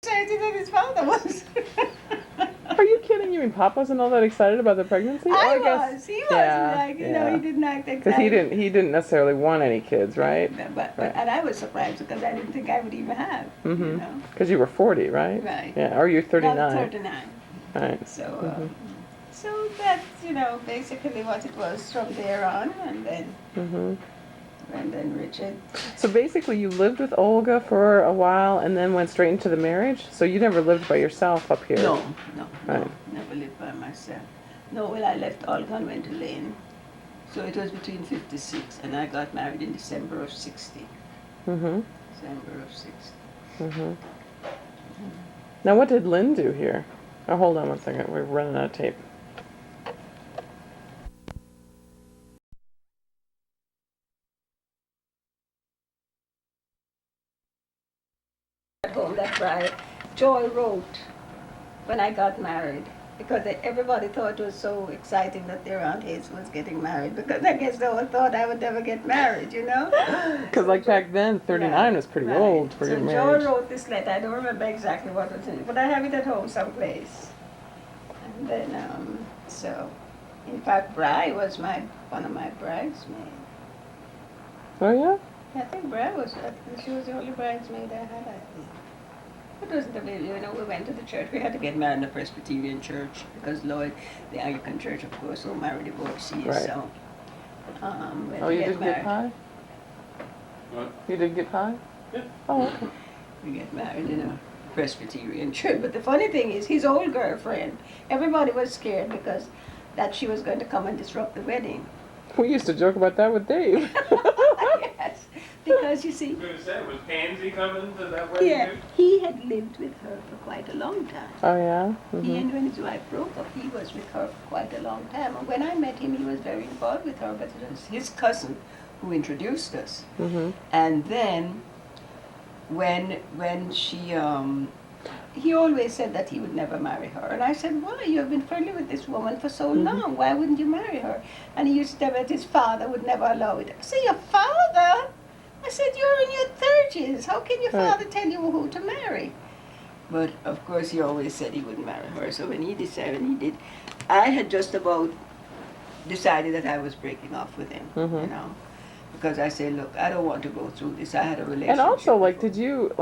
excited that his father was. Are you kidding? You mean Pop wasn't all that excited about the pregnancy? I guess, was. He was yeah, like, he didn't act excited. Because he didn't necessarily want any kids, right? But Right. and I was surprised because I didn't think I would even have. Because you were 40, right? Right. Yeah, or you're 39. No, 39. Right. So, so that's basically what it was from there on, and then Richard. So basically, you lived with Olga for a while, and then went straight into the marriage. So you never lived by yourself up here. No, Right. never lived by myself. No, well, I left Olga and went to Lynn. So it was between 56, and I got married in December of 60. Mm-hmm. December of 60. Mm-hmm. Now, what did Lynn do here? Oh, hold on one second. We're running out of tape. At home, that's right. Joy wrote when I got married, because everybody thought it was so exciting that their Aunt Hazel was getting married, because I guess they all thought I would never get married, Because like back then, 39 was pretty old for your marriage. So Joy wrote this letter. I don't remember exactly what was in it, but I have it at home someplace. And then, so, in fact, Bri was one of my bridesmaids. Oh, yeah? I think she was the only bridesmaid I had, I think. It wasn't a big, we went to the church. We had to get married in the Presbyterian church because Lloyd, the Anglican church, of course, will marry divorcees. Right. So, you did get pie? What? You did get pie? Yeah. Oh, okay. We get married in a Presbyterian church. But the funny thing is, his old girlfriend, everybody was scared because that she was going to come and disrupt the wedding. We used to joke about that with Dave. Yes, because you see, I was going to say, was Pansy coming to that wedding yeah, too? he had lived with her for quite a long time. Oh, yeah? He and when his wife broke up, he was with her for quite a long time. And when I met him, he was very involved with her, but it was his cousin who introduced us. Mm-hmm. And then, when she, he always said that he would never marry her. And I said, why? You have been friendly with this woman for so long. Why wouldn't you marry her? And he used to tell me that his father would never allow it. I said, your father? I said, you're in your 30s. How can your father tell you who to marry? But, of course, he always said he wouldn't marry her. So when he decided he did, I had just about decided that I was breaking off with him, Because I said, look, I don't want to go through this. I had a relationship. And also, before. did you,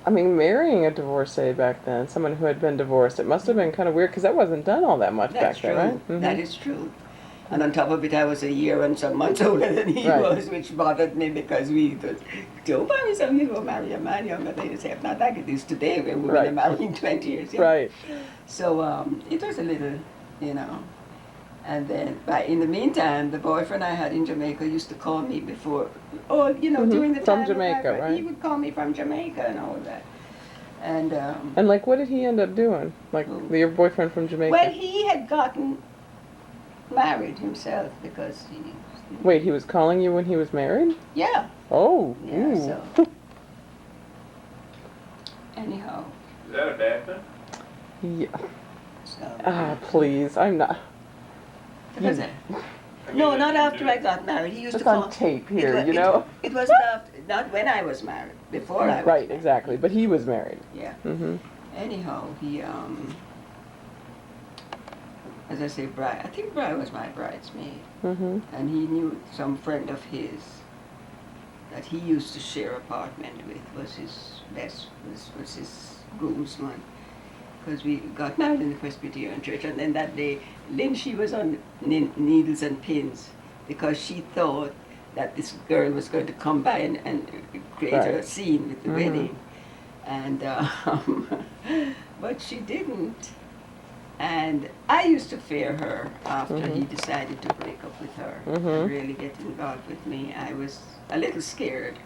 marrying a divorcee back then, someone who had been divorced, it must have been kind of weird because that wasn't done all that much That's back true. then, right? Mm-hmm. That is true. And on top of it, I was a year and some months older than he was, which bothered me because we thought, don't marry someone, you go marry a man younger than yourself. Not like it is today where women are marrying 20 years younger. Right. So it was a little, And then, but in the meantime, the boyfriend I had in Jamaica used to call me before, during the time. From Jamaica, right? He would call me from Jamaica and all that. And what did he end up doing? Your boyfriend from Jamaica? well, he had gotten married himself because he. Wait, he was calling you when he was married? Yeah. Oh. Yeah. Ooh. So. Anyhow. Is that a bad thing? Yeah. So. Please, I'm not. Was it? No, not after I got married. He used It's to call. on tape here, It was not when I was married. Before I was Right, married. exactly. But he was married. Yeah. Mm-hmm. Anyhow, he as I say, I think Bri was my bridesmaid, Mm-hmm. and he knew some friend of his that he used to share apartment with was his groomsman. Because we got married in the Presbyterian church, and then that day, Lynn, she was on needles and pins because she thought that this girl was going to come by and create a scene with the wedding. And, but she didn't. And I used to fear her after he decided to break up with her and really get involved with me. I was a little scared.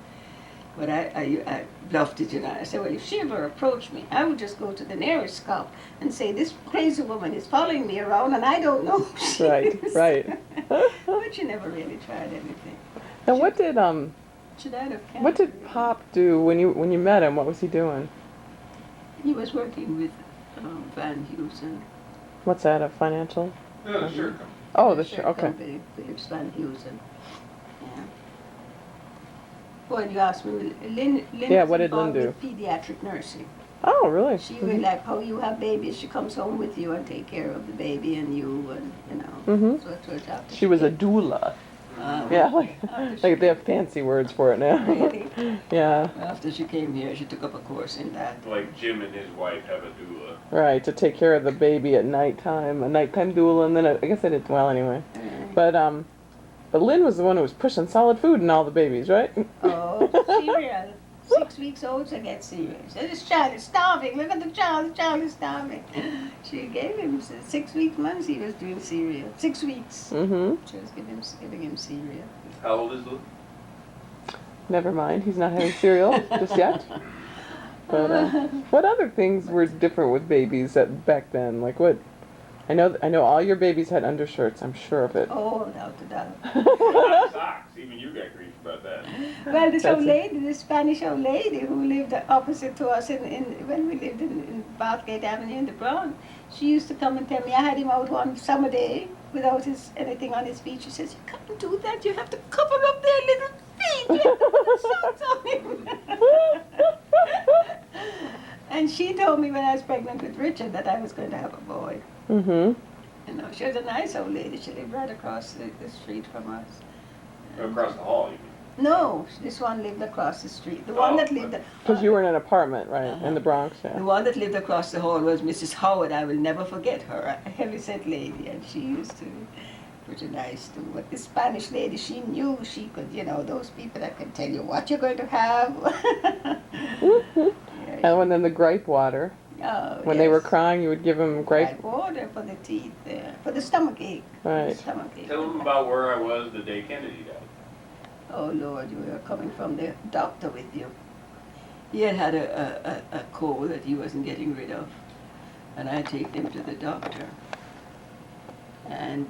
But I bluffed it, I said, well, if she ever approached me, I would just go to the nearest cop and say, this crazy woman is following me around and I don't know who she is. Right. But she never really tried anything. Now, what did She died of cancer. what did Pop do when you met him? What was he doing? He was working with Van Heusen. What's that? A financial? No, the shirt company. Oh, the shirt. Okay. Company, Phillips Van Heusen. Yeah. Well, you asked me, Lynn Yeah, was what did Lynn involved do? with pediatric nursing. Oh, really? She will like how you have babies. She comes home with you and take care of the baby and you and Mhm. So it was after She was a came. doula. Um, Yeah, like after like they have fancy words for it now. Really? Yeah, After she came here, she took up a course in that. Like Jim and his wife have a doula. right. To take care of the baby at nighttime, a nighttime doula, and then I guess I did well anyway. But Lynn was the one who was pushing solid food in all the babies, right? Oh, cereal. 6 weeks old to get cereal. So this child is starving. Look at the child is starving. She gave him 6 weeks months he was doing cereal. 6 weeks. Mm-hmm. She was giving him cereal. How old is Lou? Never mind, he's not having cereal just yet. But what other things were different with babies back then? Like what? I know all your babies had undershirts. I'm sure of it. Oh, without a doubt. Not socks. Even you got grief about that. Well, this That's old it. lady, this Spanish old lady who lived opposite to us when we lived in Bathgate Avenue in the Bronx, she used to come and tell me I had him out one summer day without anything on his feet. She says, "You can't do that. You have to cover up their little feet. You have to put socks on him." And she told me when I was pregnant with Richard that I was going to have a boy. Mm-hmm. She was a nice old lady. She lived right across the street from us. Across the hall, you mean? No, this one lived across the street. The one that lived. Because you were in an apartment, right, in the Bronx, The yeah. one that lived across the hall was Mrs. Howard. I will never forget her, a heavyset lady, and she used to be pretty nice too. But the Spanish lady, she knew she could, those people that can tell you what you're going to have. Yeah, And then the gripe water. oh, When they were yes. crying, you would give them Right gripe. water for the teeth, for the stomach ache. Right. The stomach ache. Tell them about where I was the day Kennedy died. Oh Lord, you were coming from the doctor with you. He had a cold that he wasn't getting rid of, and I take him to the doctor. And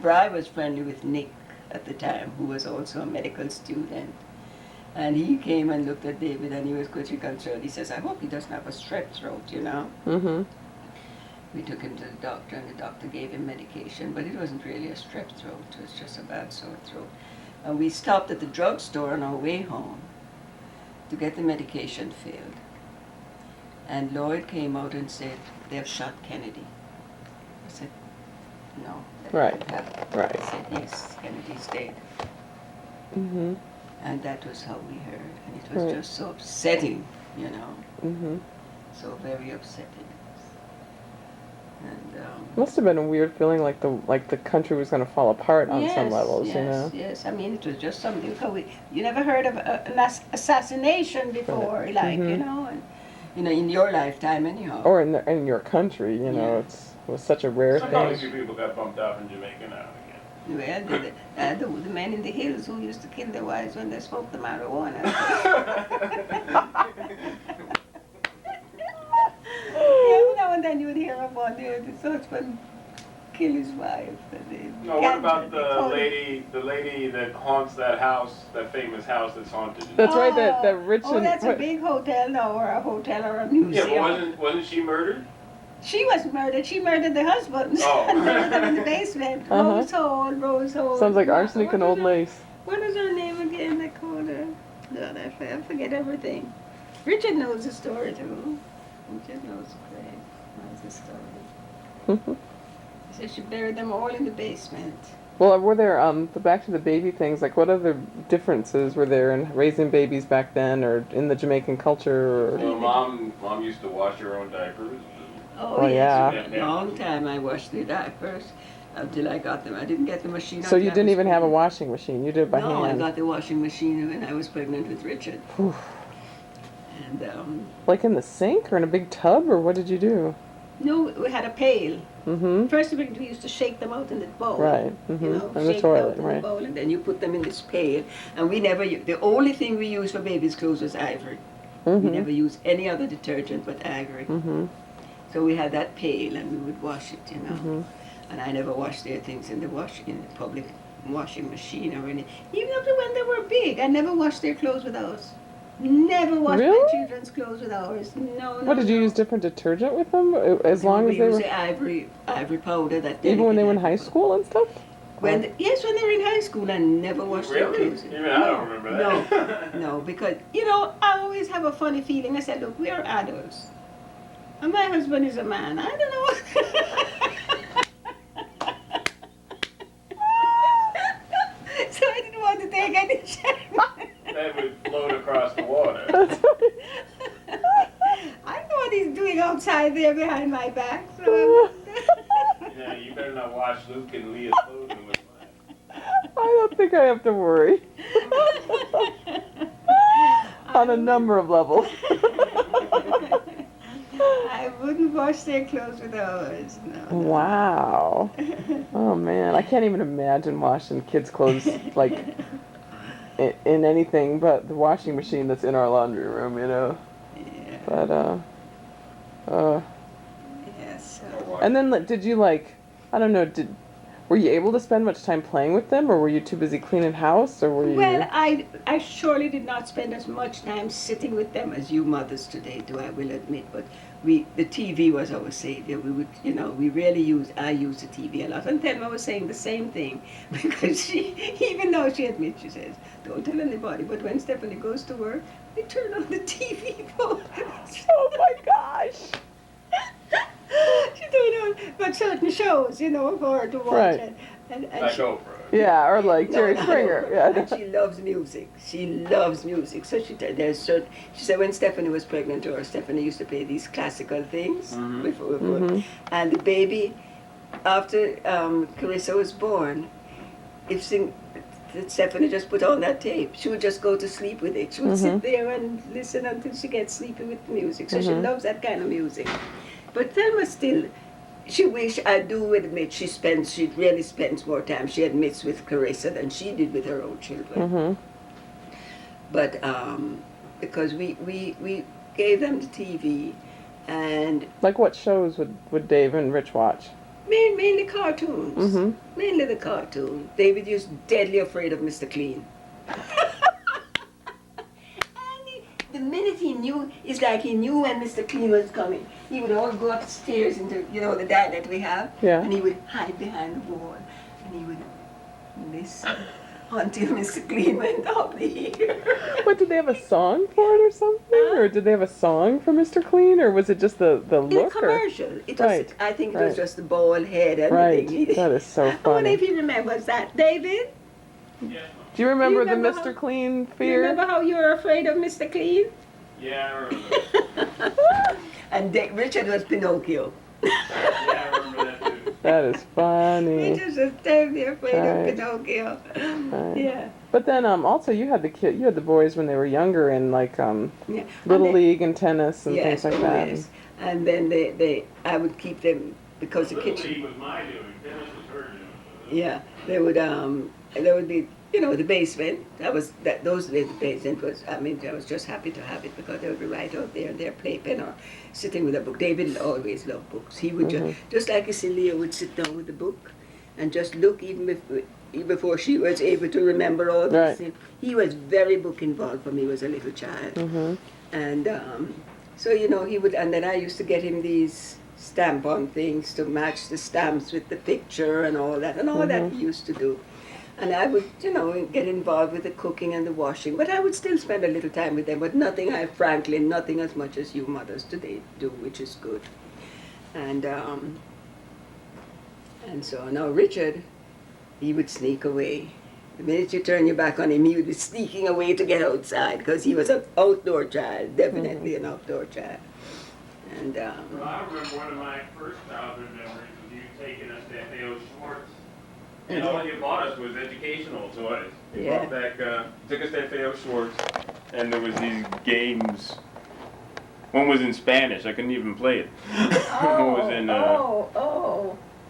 Bri was friendly with Nick at the time, who was also a medical student. And he came and looked at David, and he was pretty concerned. He says, "I hope he doesn't have a strep throat, Mm-hmm. We took him to the doctor, and the doctor gave him medication, but it wasn't really a strep throat. It was just a bad sore throat. And we stopped at the drugstore on our way home to get the medication filled. And Lloyd came out and said, "They've shot Kennedy." I said, "No, that Right, didn't happen." right. He said, "Yes, Kennedy's dead." Mm-hmm. And that was how we heard. And it was Right. just so upsetting, Mm-hmm. so very upsetting. And Must have been a weird feeling, like the country was going to fall apart on some levels, yes, Yes, I mean, it was just something, because you never heard of an assassination before, like, Mhm. in your lifetime anyhow. Or in your country, Yeah. it was such a rare Sometimes thing. you people got bumped off in Jamaica now and Well, the men in the hills who used to kill their wives when they smoked the marijuana. Every now and then you would hear of one, the husband kill his wife. No, what about the lady that haunts that house, that famous house that's haunted? That's right, that rich Oh, and- that's a what- big hotel now, or a hotel or a Yeah, museum. but wasn't she murdered? She was murdered. She murdered the husband. Oh. And buried them in the basement. Uh-huh. Rose Hall. Sounds like What- arsenic what and is old her- lace. What is her name again? They called her. God, I forget everything. Richard knows the story too. Richard knows the story. So she buried them all in the basement. Well, were there back to the baby things? Like, what other differences were there in raising babies back then, or in the Jamaican culture? Or Well, mom used to wash her own diapers. Oh, yes. yeah. Long time I washed the diapers until I got them. I didn't get the machine. so until you I didn't was even have a pregnant. washing machine. You did it by No, hand. I got the washing machine when I was pregnant with Richard. Whew. And Like in the sink or in a big tub, or what did you do? no, we had a pail. Mm-hmm. First of all, we used to shake them out in the bowl. Right. Mm-hmm. You know, In the shake toilet, out in the right. bowl, and then you put them in this pail. And we never, the only thing we used for babies' clothes was Ivory. We Mm-hmm. never used any other detergent but Ivory. Mm-hmm. So we had that pail, and we would wash it, Mm-hmm. And I never washed their things in the public washing machine or any. Even up to when they were big, I never washed their clothes with ours. Never washed my Really? children's clothes with ours. No, no. What did you no. use different detergent with them? As long we as they used were, the ivory powder that. even when they were in delicate high ivory school and stuff. Yes, when they were in high school, I never washed their Really? clothes. Even I don't remember that. No, because, you know, I always have a funny feeling. I said, look, we are adults. And my husband is a man. I don't know. So I didn't want to take any chance. That would float across the water. I know what he's doing outside there behind my back. So Yeah, you better not wash Luke and Leah's clothing with mine. I don't think I have to worry. On a number of levels. I wouldn't wash their clothes with ours. No. Wow. Oh man, I can't even imagine washing kids' clothes like in anything but the washing machine that's in our laundry room, you know. Yeah. But Yes. and then did you like, I don't know, were you able to spend much time playing with them, or were you too busy cleaning house, or were you? Well, I surely did not spend as much time sitting with them as you mothers today do, I will admit. But the TV was our savior. We would, you know, I used the TV a lot. And Thelma was saying the same thing, because even though she admits, she says, don't tell anybody, but when Stephanie goes to work, we turn on the TV for us. Oh my gosh. She don't know, but certain shows, you know, for her to watch. Right. And Like she, Oprah. Yeah, or like Jerry No, Springer. no. Yeah. And she loves music. She loves music. So she said when Stephanie was pregnant, or Stephanie used to play these classical things before. And the baby, after Carissa was born, that Stephanie just put on that tape, she would just go to sleep with it. She would sit there and listen until she gets sleepy with the music. So she loves that kind of music. But Thelma still, I do admit, she really spends more time, she admits, with Carissa than she did with her own children. But because we gave them the TV, and Like what shows would Dave and Rich watch? mainly cartoons. Mainly the cartoon. David was deadly afraid of Mr. Clean. The minute he knew, it's like he knew when Mr. Clean was coming. He would all go upstairs into, you know, the diner that we have, Yeah. and he would hide behind the wall, and he would listen until Mr. Clean went up the hill. What, did they have a song for it or something? Or did they have a song for Mr. Clean, or was it just the In a look? Or? commercial, it was. Right, I think it right. was just the bald head and Right, the thing. that is so I wonder funny. if he remembers that, David. Yeah. Do you remember, remember the how- Mr. Clean Do you fear? remember how you were afraid of Mr. Clean? Yeah, I remember. And Richard was Pinocchio. Yeah, I remember that too. That is funny. Richard was terribly afraid Right. of Pinocchio. Right. Yeah. But then also you had the boys when they were younger in like Yeah. Little And they- League and tennis and Yes, things like oh, that. yes. And then I would keep them because the Little kitchen. League was my doing. Dennis was her doing. Yeah, there would be, you know, the basement. Those days the basement was. I mean, I was just happy to have it because they would be right out there in their playpen or sitting with a book. David always loved books. He would just like Celia would sit down with the book and just look even before she was able to remember all these Right. things. He was very book involved when he was a little child. And so, you know, he would, and then I used to get him these stamp-on things to match the stamps with the picture and all that he used to do. And I would, you know, get involved with the cooking and the washing, but I would still spend a little time with them, but nothing as much as you mothers today do, which is good. And so now Richard, he would sneak away. The minute you turn your back on him, he would be sneaking away to get outside, because he was an outdoor child, definitely an outdoor child. And Well, I remember one of my first childhood memories was you taking us to F.A.O. Schwartz. And all you bought us was educational toys. You Yeah. brought back, took us to F.A.O. Schwartz, and there was these games. One was in Spanish. I couldn't even play it. One was in,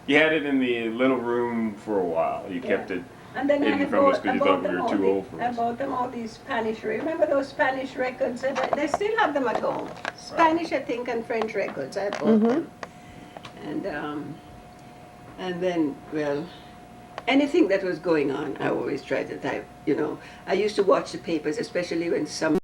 you had it in the little room for a while. You kept it. And then hidden from us 'cause you thought we were too old for I us. bought them all these Spanish records. Remember those Spanish records? They still have them at home. Spanish, I think, and French records. I bought them. And then, well, anything that was going on, I always tried to type, you know. I used to watch the papers, especially when some